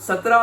17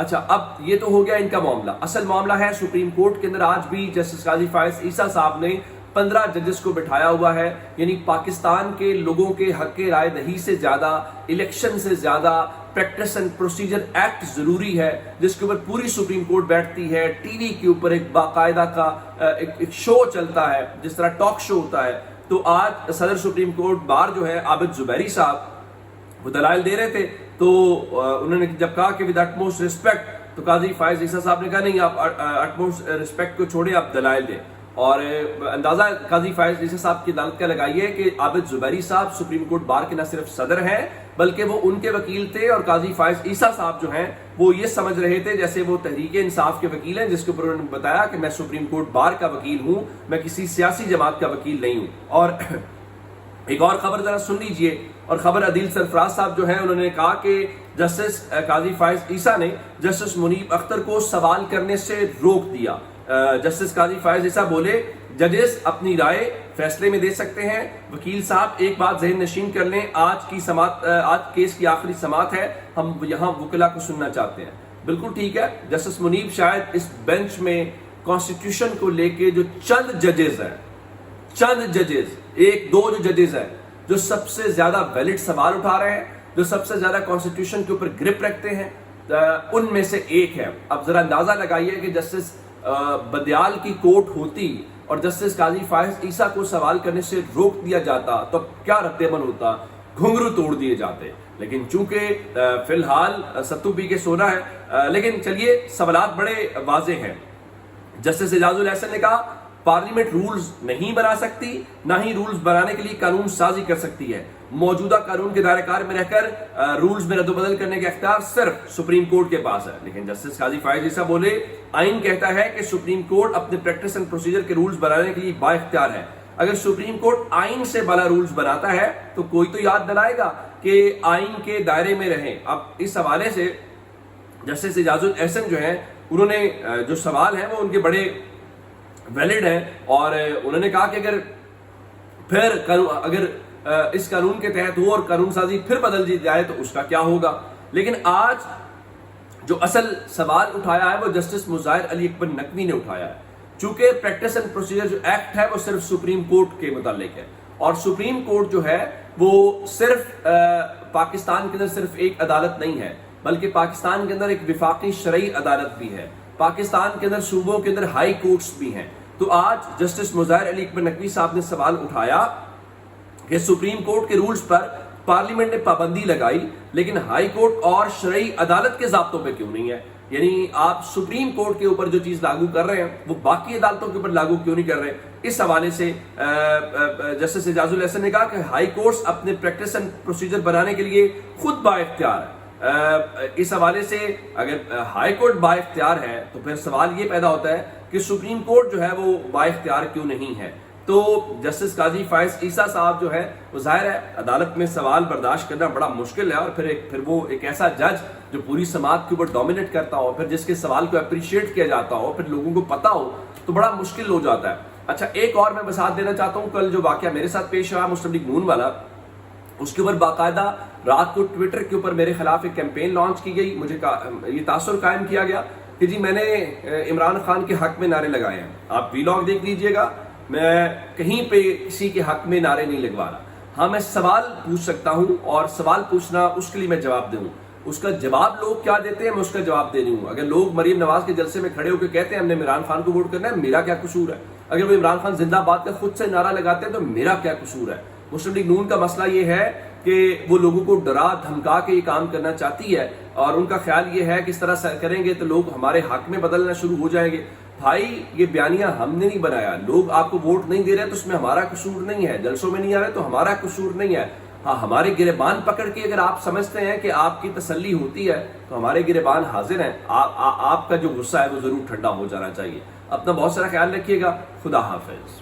اچھا اب یہ تو ہو گیا ان کا معاملہ. اصل معاملہ ہے سپریم کورٹ کے اندر آج بھی جسٹس قاضی فائز عیسیٰ صاحب نے 15 ججز کو بٹھایا ہوا ہے. یعنی پاکستان کے لوگوں کے حق رائے دہی سے زیادہ، الیکشن سے زیادہ پریکٹس اینڈ پروسیجر ایکٹ ضروری ہے، جس کے اوپر پوری سپریم کورٹ بیٹھتی ہے. ٹی وی کے اوپر ایک باقاعدہ کا ایک شو چلتا ہے، جس طرح ٹاک شو ہوتا ہے. تو آج صدر سپریم کورٹ بار جو ہے عابد زبیری صاحب وہ دلائل دے رہے تھے. تو انہوں نے جب کہا کہ ود اٹموسٹ ریسپیکٹ، تو قاضی فائز عیسیٰ صاحب نے کہا نہیں، آپ اٹموسٹ ریسپیکٹ کو چھوڑیں، آپ دلائل دیں. اور اندازہ قاضی فائز عیسیٰ صاحب کی عدالت کا لگائیے کہ عابد زبیری صاحب سپریم کورٹ بار کے نہ صرف صدر ہیں بلکہ وہ ان کے وکیل تھے، اور قاضی فائز عیسیٰ صاحب جو ہیں وہ یہ سمجھ رہے تھے جیسے وہ تحریک انصاف کے وکیل ہیں، جس کے اوپر انہوں نے بتایا کہ میں سپریم کورٹ بار کا وکیل ہوں، میں کسی سیاسی جماعت کا وکیل نہیں ہوں. اور ایک اور خبر ذرا سن لیجئے. اور خبر عدیل سرفراز صاحب جو ہیں انہوں نے کہا کہ جسٹس قاضی فائز عیسیٰ نے جسٹس منیب اختر کو سوال کرنے سے روک دیا. جسٹس قاضی فائز عیسیٰ بولے ججز اپنی رائے فیصلے میں دے سکتے ہیں. وکیل صاحب ایک بات ذہن نشین کر لیں، آج کیس کی آخری سماعت ہے، ہم یہاں وکلا کو سننا چاہتے ہیں. بالکل ٹھیک ہے، جسٹس منیب شاید اس بینچ میں کانسٹیٹیوشن کو لے کے جو چند ججز ہیں، چند ججز، ایک دو جو ججز ہیں جو سب سے زیادہ ویلڈ سوال اٹھا رہے ہیں، جو سب سے زیادہ کانسٹیٹیوشن کے اوپر گرپ رکھتے ہیں، ان میں سے ایک ہے. اب ذرا اندازہ لگائیے کہ جسٹس بدیال کی کورٹ ہوتی اور جسٹس قاضی فائز عیسیٰ کو سوال کرنے سے روک دیا جاتا تو کیا رد عمل ہوتا، گھنگرو توڑ دیے جاتے. لیکن چونکہ فی الحال ستو پی کے سونا ہے. لیکن چلیے سوالات بڑے واضح ہیں. جسٹس اعجاز الاحسن نے کہا پارلیمنٹ رولز نہیں بنا سکتی، نہ ہی رولز بنانے کے لیے قانون سازی کر سکتی ہے. موجودہ قانون کے دائرہ کار میں رہ کر رولز میں رد و بدل کرنے کا اختیار صرف سپریم کورٹ کے پاس ہے. لیکن جسٹس قاضی فائز عیسیٰ بولے آئین کہتا ہے کہ سپریم کورٹ اپنے پریکٹس اینڈ پروسیجر کے رولز بنانے کے لیے با اختیار ہے. اگر سپریم کورٹ آئین سے بالا رولز بناتا ہے تو کوئی تو یاد دلائے گا کہ آئین کے دائرے میں رہیں. اب اس حوالے سے جسٹس اعجاز الاحسن جو ہیں انہوں نے جو سوال ہیں وہ ان کے بڑے ویلڈ ہیں، اور انہوں نے کہا کہ اگر اس قانون کے تحت ہو اور قانون سازی پھر بدل دی جائے تو اس کا کیا ہوگا. لیکن آج جو اصل سوال اٹھایا ہے وہ جسٹس مظاہر علی اکبر نقوی نے اٹھایا ہے. چونکہ پریکٹس اینڈ پروسیجر جو ایکٹ ہے وہ صرف سپریم کورٹ کے متعلق ہے، اور سپریم کورٹ جو ہے وہ صرف پاکستان کے اندر صرف ایک عدالت نہیں ہے، بلکہ پاکستان کے اندر ایک وفاقی شرعی عدالت بھی ہے. پاکستان کے اندر صوبوں کے اندر ہائی کورٹس بھی ہیں. تو آج جسٹس مظاہر علی اکبر نقوی صاحب نے سوال اٹھایا کہ سپریم کورٹ کے رولز پر پارلیمنٹ نے پابندی لگائی لیکن ہائی کورٹ اور شرعی عدالت کے ضابطوں پہ کیوں نہیں ہے. یعنی آپ سپریم کورٹ کے اوپر جو چیز لاگو کر رہے ہیں وہ باقی عدالتوں کے اوپر لاگو کیوں نہیں کر رہے. اس حوالے سے جسٹس اعجاز الاحسن نے کہا کہ ہائی کورٹس اپنے پریکٹس اینڈ پروسیجر بنانے کے لیے خود با اختیار ہے. اس حوالے سے اگر ہائی کورٹ با اختیار ہے تو پھر سوال یہ پیدا ہوتا ہے کہ سپریم کورٹ جو ہے وہ با اختیار کیوں نہیں ہے. تو جسٹس قاضی فائز عیسیٰ صاحب جو ہے وہ ظاہر ہے عدالت میں سوال برداشت کرنا بڑا مشکل ہے، اور پھر وہ ایک ایسا جج جو پوری سماعت کے اوپر ڈومینیٹ کرتا ہو، پھر جس کے سوال کو اپریشیٹ کیا جاتا ہو، پھر لوگوں کو پتا ہو، تو بڑا مشکل ہو جاتا ہے. اچھا ایک اور میں مثال دینا چاہتا ہوں. کل جو واقعہ میرے ساتھ پیش رہا مسلم لیگ نون والا، اس کے اوپر باقاعدہ رات کو ٹویٹر کے اوپر میرے خلاف ایک کیمپین لانچ کی گئی. مجھے یہ تاثر قائم کیا گیا کہ جی میں نے عمران خان کے حق میں نعرے لگائے ہیں. آپ ویلاگ دیکھ لیجئے گا، میں کہیں پہ کسی کے حق میں نعرے نہیں لگوا رہا. ہاں میں سوال پوچھ سکتا ہوں، اور سوال پوچھنا اس کے لیے میں جواب دوں. اس کا جواب لوگ کیا دیتے ہیں میں اس کا جواب دے رہی ہوں. اگر لوگ مریم نواز کے جلسے میں کھڑے ہو کے کہتے ہیں ہم نے عمران خان کو ووٹ کرنا ہے، میرا کیا قصور ہے؟ اگر وہ عمران خان زندہ باد کا خود سے نعرہ لگاتے ہیں تو میرا کیا قصور ہے؟ مسلم لیگ نون کا مسئلہ یہ ہے کہ وہ لوگوں کو ڈرا دھمکا کے یہ کام کرنا چاہتی ہے، اور ان کا خیال یہ ہے کہ اس طرح کریں گے تو لوگ ہمارے حق میں بدلنا شروع ہو جائیں گے. بھائی یہ بیانیہ ہم نے نہیں بنایا. لوگ آپ کو ووٹ نہیں دے رہے تو اس میں ہمارا قصور نہیں ہے، جلسوں میں نہیں آ رہے تو ہمارا قصور نہیں ہے. ہاں ہمارے گریبان پکڑ کے اگر آپ سمجھتے ہیں کہ آپ کی تسلی ہوتی ہے تو ہمارے گریبان حاضر ہیں. آپ کا جو غصہ ہے وہ ضرور ٹھنڈا ہو جانا چاہیے. اپنا بہت سارا خیال رکھیے گا. خدا حافظ.